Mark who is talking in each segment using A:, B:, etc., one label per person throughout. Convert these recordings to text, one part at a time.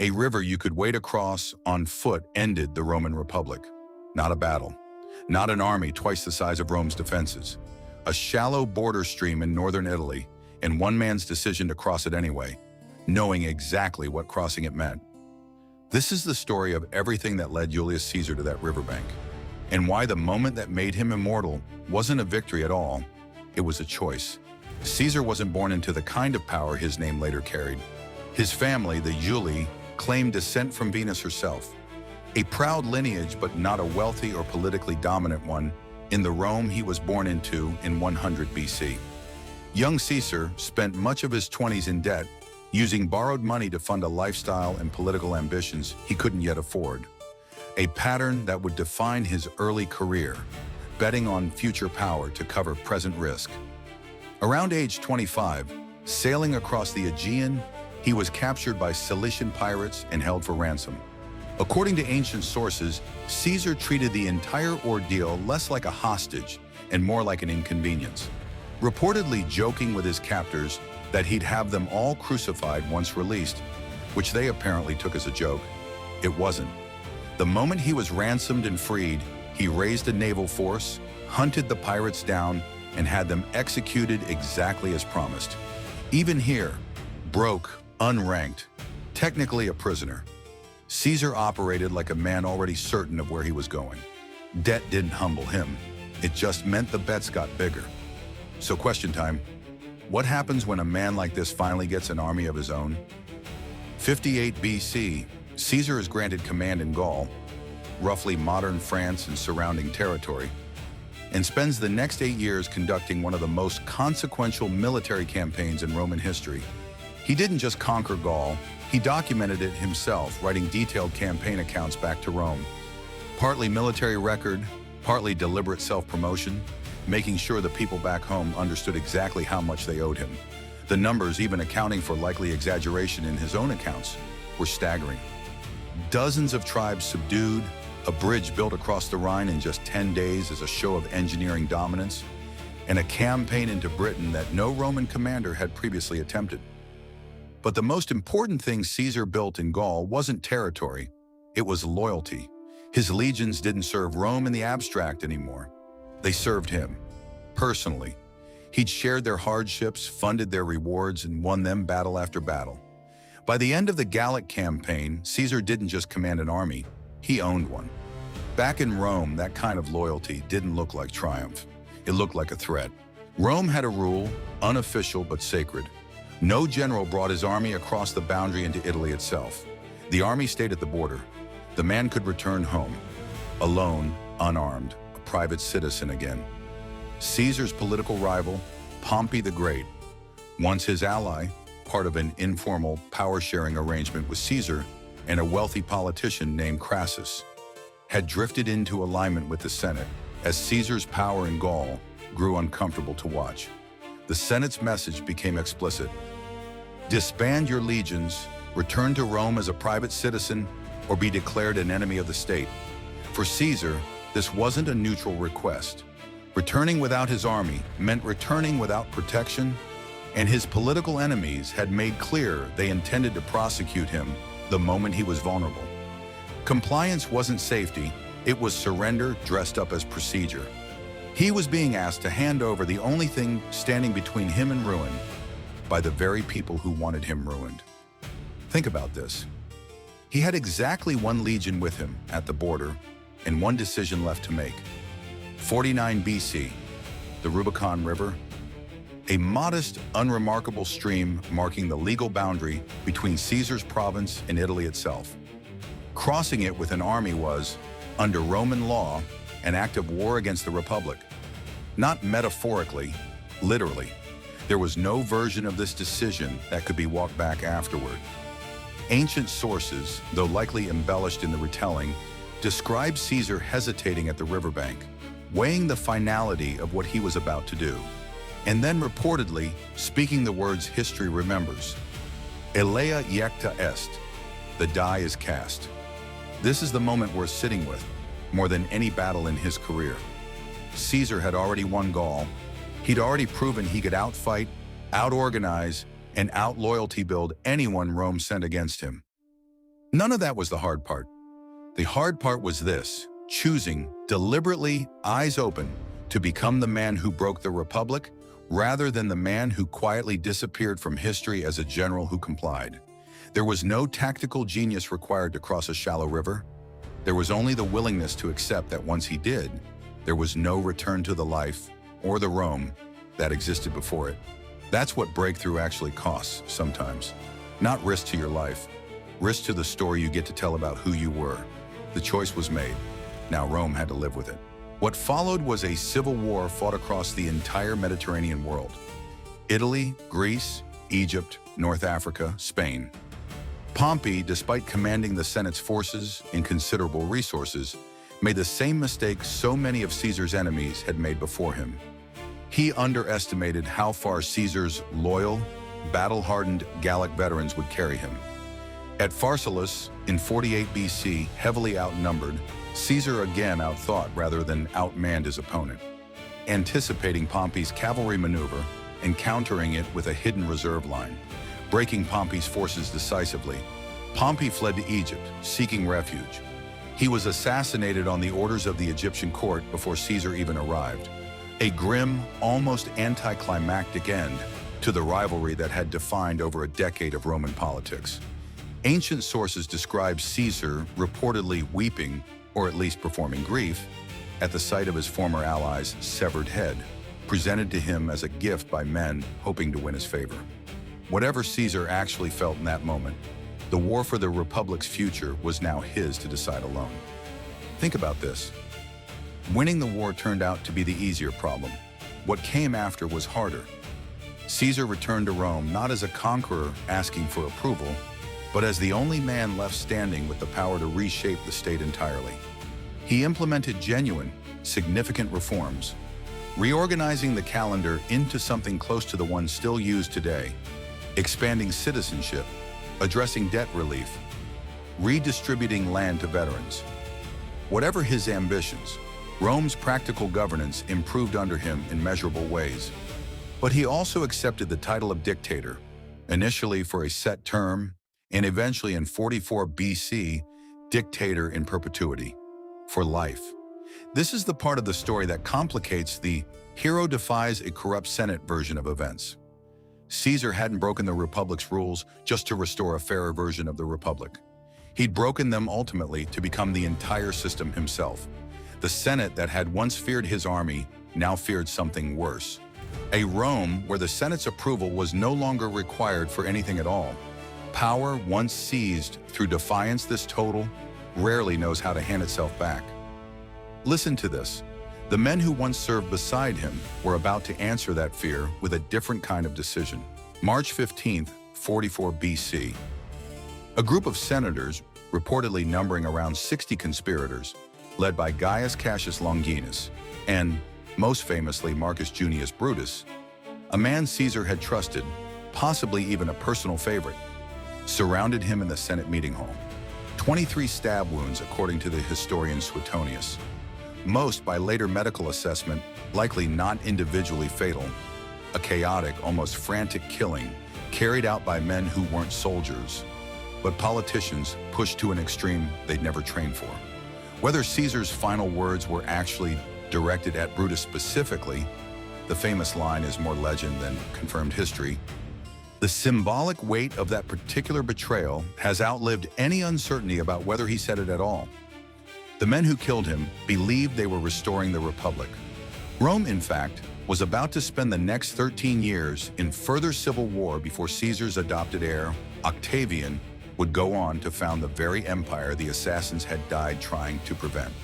A: A river you could wade across on foot ended the Roman Republic. Not a battle, not an army twice the size of Rome's defenses. A shallow border stream in northern Italy, and one man's decision to cross it anyway, knowing exactly what crossing it meant. This is the story of everything that led Julius Caesar to that riverbank, and why the moment that made him immortal wasn't a victory at all, it was a choice. Caesar wasn't born into the kind of power his name later carried. His family, the Julii, claimed descent from Venus herself. A proud lineage, but not a wealthy or politically dominant one, in the Rome he was born into in 100 BC. Young Caesar spent much of his 20s in debt, using borrowed money to fund a lifestyle and political ambitions he couldn't yet afford. A pattern that would define his early career, betting on future power to cover present risk. Around age 25, sailing across the Aegean, he was captured by Cilician pirates and held for ransom. According to ancient sources, Caesar treated the entire ordeal less like a hostage and more like an inconvenience, reportedly joking with his captors that he'd have them all crucified once released, which they apparently took as a joke. It wasn't. The moment he was ransomed and freed, he raised a naval force, hunted the pirates down, and had them executed exactly as promised. Even here, broke, unranked, technically a prisoner, Caesar operated like a man already certain of where he was going. Debt didn't humble him. It just meant the bets got bigger. So question time. What happens when a man like this finally gets an army of his own? 58 BC, Caesar is granted command in Gaul, roughly modern France and surrounding territory, and spends the next 8 years conducting one of the most consequential military campaigns in Roman history. He didn't just conquer Gaul, he documented it himself, writing detailed campaign accounts back to Rome. Partly military record, partly deliberate self-promotion, making sure the people back home understood exactly how much they owed him. The numbers, even accounting for likely exaggeration in his own accounts, were staggering. Dozens of tribes subdued, a bridge built across the Rhine in just 10 days as a show of engineering dominance, and a campaign into Britain that no Roman commander had previously attempted. But the most important thing Caesar built in Gaul wasn't territory, it was loyalty. His legions didn't serve Rome in the abstract anymore. They served him, personally. He'd shared their hardships, funded their rewards, and won them battle after battle. By the end of the Gallic campaign, Caesar didn't just command an army, he owned one. Back in Rome, that kind of loyalty didn't look like triumph. It looked like a threat. Rome had a rule, unofficial but sacred. No general brought his army across the boundary into Italy itself. The army stayed at the border. The man could return home, alone, unarmed, a private citizen again. Caesar's political rival, Pompey the Great, once his ally, part of an informal power-sharing arrangement with Caesar and a wealthy politician named Crassus, had drifted into alignment with the Senate as Caesar's power in Gaul grew uncomfortable to watch. The Senate's message became explicit. Disband your legions, return to Rome as a private citizen, or be declared an enemy of the state. For Caesar, this wasn't a neutral request. Returning without his army meant returning without protection, and his political enemies had made clear they intended to prosecute him the moment he was vulnerable. Compliance wasn't safety, it was surrender dressed up as procedure. He was being asked to hand over the only thing standing between him and ruin by the very people who wanted him ruined. Think about this. He had exactly one legion with him at the border and one decision left to make. 49 BC, the Rubicon River, a modest, unremarkable stream marking the legal boundary between Caesar's province and Italy itself. Crossing it with an army was, under Roman law, an act of war against the Republic. Not metaphorically, literally. There was no version of this decision that could be walked back afterward. Ancient sources, though likely embellished in the retelling, describe Caesar hesitating at the riverbank, weighing the finality of what he was about to do, and then reportedly speaking the words history remembers. Elea iecta est, the die is cast. This is the moment we're sitting with, more than any battle in his career. Caesar had already won Gaul. He'd already proven he could outfight, outorganize, and out-loyalty build anyone Rome sent against him. None of that was the hard part. The hard part was this: choosing, deliberately, eyes open, to become the man who broke the Republic, rather than the man who quietly disappeared from history as a general who complied. There was no tactical genius required to cross a shallow river. There was only the willingness to accept that once he did, there was no return to the life or the Rome that existed before it. That's what breakthrough actually costs sometimes. Not risk to your life, risk to the story you get to tell about who you were. The choice was made. Now Rome had to live with it. What followed was a civil war fought across the entire Mediterranean world. Italy, Greece, Egypt, North Africa, Spain. Pompey, despite commanding the Senate's forces and considerable resources, made the same mistake so many of Caesar's enemies had made before him. He underestimated how far Caesar's loyal, battle-hardened Gallic veterans would carry him. At Pharsalus, in 48 BC, heavily outnumbered, Caesar again outthought rather than outmanned his opponent. Anticipating Pompey's cavalry maneuver and countering it with a hidden reserve line, breaking Pompey's forces decisively, Pompey fled to Egypt, seeking refuge. He was assassinated on the orders of the Egyptian court before Caesar even arrived. A grim, almost anticlimactic end to the rivalry that had defined over a decade of Roman politics. Ancient sources describe Caesar reportedly weeping, or at least performing grief, at the sight of his former ally's severed head, presented to him as a gift by men hoping to win his favor. Whatever Caesar actually felt in that moment, the war for the Republic's future was now his to decide alone. Think about this. Winning the war turned out to be the easier problem. What came after was harder. Caesar returned to Rome not as a conqueror asking for approval, but as the only man left standing with the power to reshape the state entirely. He implemented genuine, significant reforms, reorganizing the calendar into something close to the one still used today, expanding citizenship, addressing debt relief, redistributing land to veterans. Whatever his ambitions, Rome's practical governance improved under him in measurable ways. But he also accepted the title of dictator, initially for a set term, and eventually in 44 BC, dictator in perpetuity, for life. This is the part of the story that complicates the hero defies a corrupt Senate version of events. Caesar hadn't broken the Republic's rules just to restore a fairer version of the Republic. He'd broken them ultimately to become the entire system himself. The Senate that had once feared his army now feared something worse. A Rome where the Senate's approval was no longer required for anything at all. Power once seized through defiance this total rarely knows how to hand itself back. Listen to this. The men who once served beside him were about to answer that fear with a different kind of decision. March 15th, 44 BC. A group of senators, reportedly numbering around 60 conspirators, led by Gaius Cassius Longinus and, most famously, Marcus Junius Brutus, a man Caesar had trusted, possibly even a personal favorite, surrounded him in the Senate meeting hall. 23 stab wounds, according to the historian Suetonius. Most, by later medical assessment, likely not individually fatal. A chaotic, almost frantic killing carried out by men who weren't soldiers, but politicians pushed to an extreme they'd never trained for. Whether Caesar's final words were actually directed at Brutus specifically, the famous line is more legend than confirmed history, the symbolic weight of that particular betrayal has outlived any uncertainty about whether he said it at all. The men who killed him believed they were restoring the Republic. Rome, in fact, was about to spend the next 13 years in further civil war before Caesar's adopted heir, Octavian, would go on to found the very empire the assassins had died trying to prevent.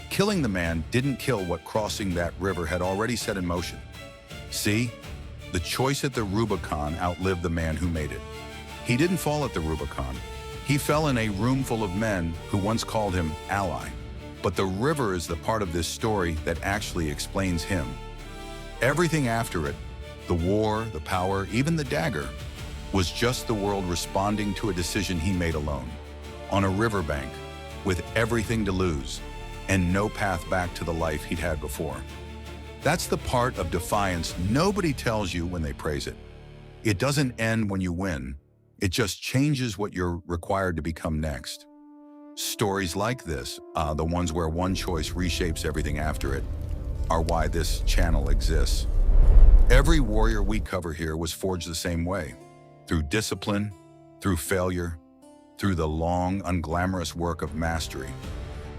A: Killing the man didn't kill what crossing that river had already set in motion. See, the choice at the Rubicon outlived the man who made it. He didn't fall at the Rubicon. He fell in a room full of men who once called him ally. But the river is the part of this story that actually explains him. Everything after it, the war, the power, even the dagger, was just the world responding to a decision he made alone, on a riverbank, with everything to lose, and no path back to the life he'd had before. That's the part of defiance nobody tells you when they praise it. It doesn't end when you win. It just changes what you're required to become next. Stories like this, the ones where one choice reshapes everything after it, are why this channel exists. Every warrior we cover here was forged the same way, through discipline, through failure, through the long, unglamorous work of mastery.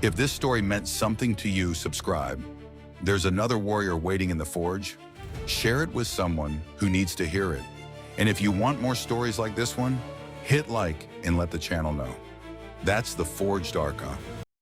A: If this story meant something to you, subscribe. There's another warrior waiting in the forge. Share it with someone who needs to hear it. And if you want more stories like this one, hit like and let the channel know. That's the Forged Archon.